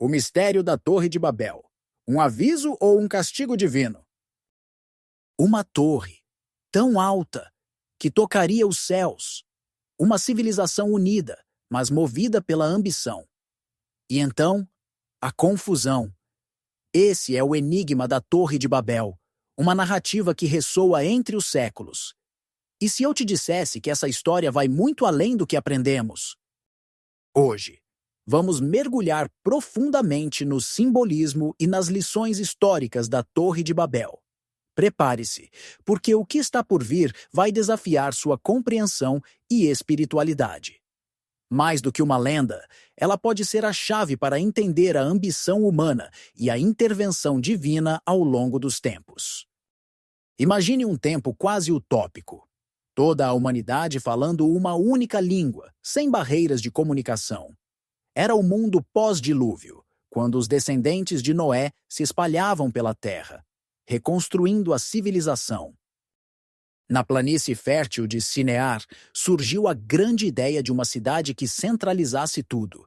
O mistério da Torre de Babel. Um aviso ou um castigo divino? Uma torre, tão alta, que tocaria os céus. Uma civilização unida, mas movida pela ambição. E então, a confusão. Esse é o enigma da Torre de Babel, uma narrativa que ressoa entre os séculos. E se eu te dissesse que essa história vai muito além do que aprendemos? Hoje, vamos mergulhar profundamente no simbolismo e nas lições históricas da Torre de Babel. Prepare-se, porque o que está por vir vai desafiar sua compreensão e espiritualidade. Mais do que uma lenda, ela pode ser a chave para entender a ambição humana e a intervenção divina ao longo dos tempos. Imagine um tempo quase utópico. Toda a humanidade falando uma única língua, sem barreiras de comunicação. Era o mundo pós-dilúvio, quando os descendentes de Noé se espalhavam pela terra, reconstruindo a civilização. Na planície fértil de Sinear, surgiu a grande ideia de uma cidade que centralizasse tudo,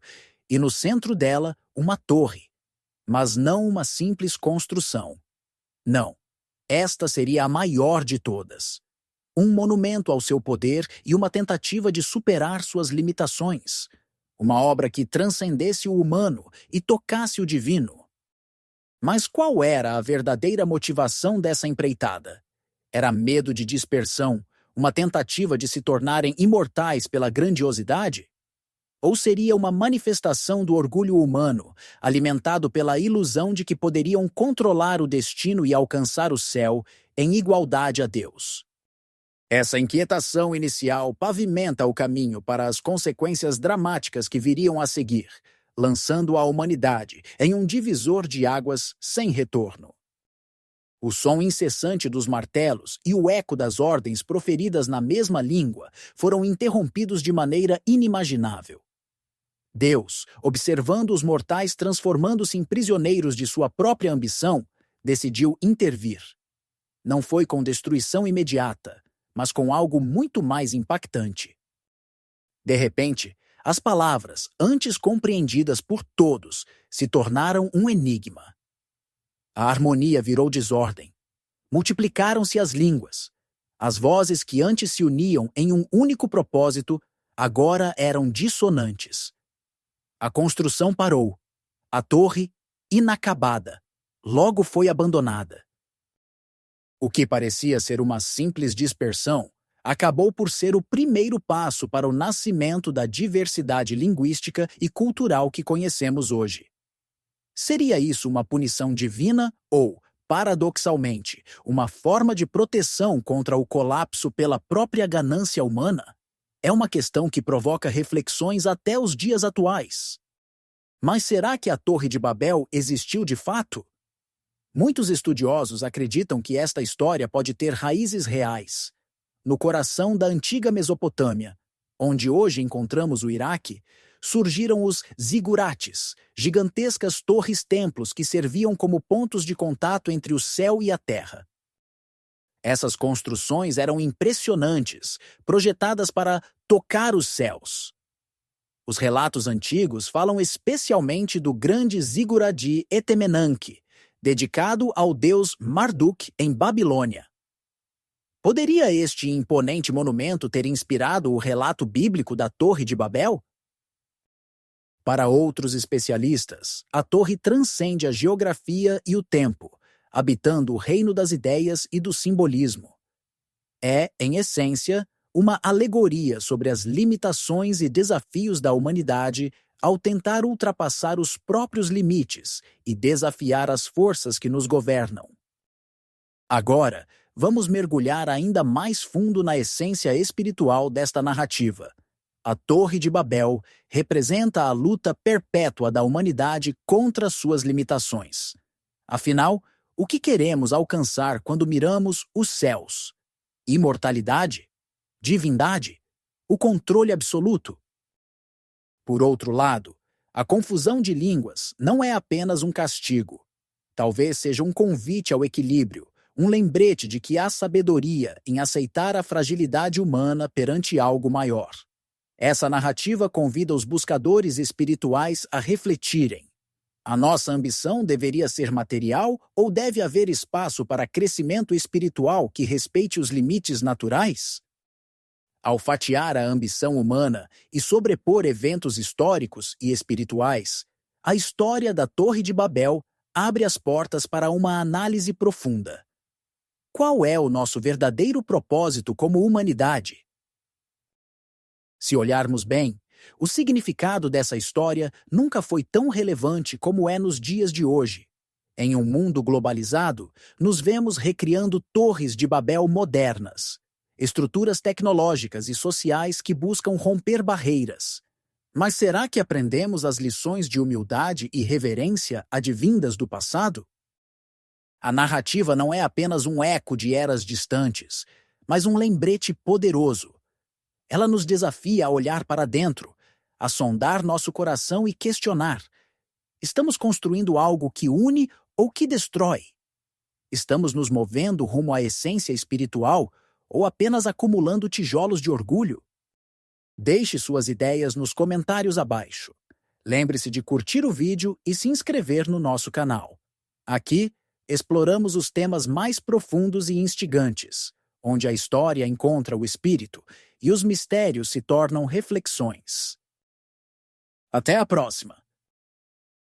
e no centro dela, uma torre. Mas não uma simples construção. Não, esta seria a maior de todas. Um monumento ao seu poder e uma tentativa de superar suas limitações. Uma obra que transcendesse o humano e tocasse o divino. Mas qual era a verdadeira motivação dessa empreitada? Era medo de dispersão, uma tentativa de se tornarem imortais pela grandiosidade? Ou seria uma manifestação do orgulho humano, alimentado pela ilusão de que poderiam controlar o destino e alcançar o céu em igualdade a Deus? Essa inquietação inicial pavimenta o caminho para as consequências dramáticas que viriam a seguir, lançando a humanidade em um divisor de águas sem retorno. O som incessante dos martelos e o eco das ordens proferidas na mesma língua foram interrompidos de maneira inimaginável. Deus, observando os mortais transformando-se em prisioneiros de sua própria ambição, decidiu intervir. Não foi com destruição imediata, mas com algo muito mais impactante. De repente, as palavras, antes compreendidas por todos, se tornaram um enigma. A harmonia virou desordem. Multiplicaram-se as línguas. As vozes que antes se uniam em um único propósito, agora eram dissonantes. A construção parou. A torre, inacabada, logo foi abandonada. O que parecia ser uma simples dispersão, acabou por ser o primeiro passo para o nascimento da diversidade linguística e cultural que conhecemos hoje. Seria isso uma punição divina ou, paradoxalmente, uma forma de proteção contra o colapso pela própria ganância humana? É uma questão que provoca reflexões até os dias atuais. Mas será que a Torre de Babel existiu de fato? Muitos estudiosos acreditam que esta história pode ter raízes reais. No coração da antiga Mesopotâmia, onde hoje encontramos o Iraque, surgiram os zigurates, gigantescas torres-templos que serviam como pontos de contato entre o céu e a terra. Essas construções eram impressionantes, projetadas para tocar os céus. Os relatos antigos falam especialmente do grande zigurate de Etemenanque, dedicado ao deus Marduk em Babilônia. Poderia este imponente monumento ter inspirado o relato bíblico da Torre de Babel? Para outros especialistas, a torre transcende a geografia e o tempo, habitando o reino das ideias e do simbolismo. É, em essência, uma alegoria sobre as limitações e desafios da humanidade ao tentar ultrapassar os próprios limites e desafiar as forças que nos governam. Agora, vamos mergulhar ainda mais fundo na essência espiritual desta narrativa. A Torre de Babel representa a luta perpétua da humanidade contra suas limitações. Afinal, o que queremos alcançar quando miramos os céus? Imortalidade? Divindade? O controle absoluto? Por outro lado, a confusão de línguas não é apenas um castigo. Talvez seja um convite ao equilíbrio, um lembrete de que há sabedoria em aceitar a fragilidade humana perante algo maior. Essa narrativa convida os buscadores espirituais a refletirem. A nossa ambição deveria ser material ou deve haver espaço para crescimento espiritual que respeite os limites naturais? Ao fatiar a ambição humana e sobrepor eventos históricos e espirituais, a história da Torre de Babel abre as portas para uma análise profunda. Qual é o nosso verdadeiro propósito como humanidade? Se olharmos bem, o significado dessa história nunca foi tão relevante como é nos dias de hoje. Em um mundo globalizado, nos vemos recriando torres de Babel modernas, estruturas tecnológicas e sociais que buscam romper barreiras. Mas será que aprendemos as lições de humildade e reverência advindas do passado? A narrativa não é apenas um eco de eras distantes, mas um lembrete poderoso. Ela nos desafia a olhar para dentro, a sondar nosso coração e questionar: estamos construindo algo que une ou que destrói? Estamos nos movendo rumo à essência espiritual ou apenas acumulando tijolos de orgulho? Deixe suas ideias nos comentários abaixo. Lembre-se de curtir o vídeo e se inscrever no nosso canal. Aqui, exploramos os temas mais profundos e instigantes, onde a história encontra o espírito e os mistérios se tornam reflexões. Até a próxima!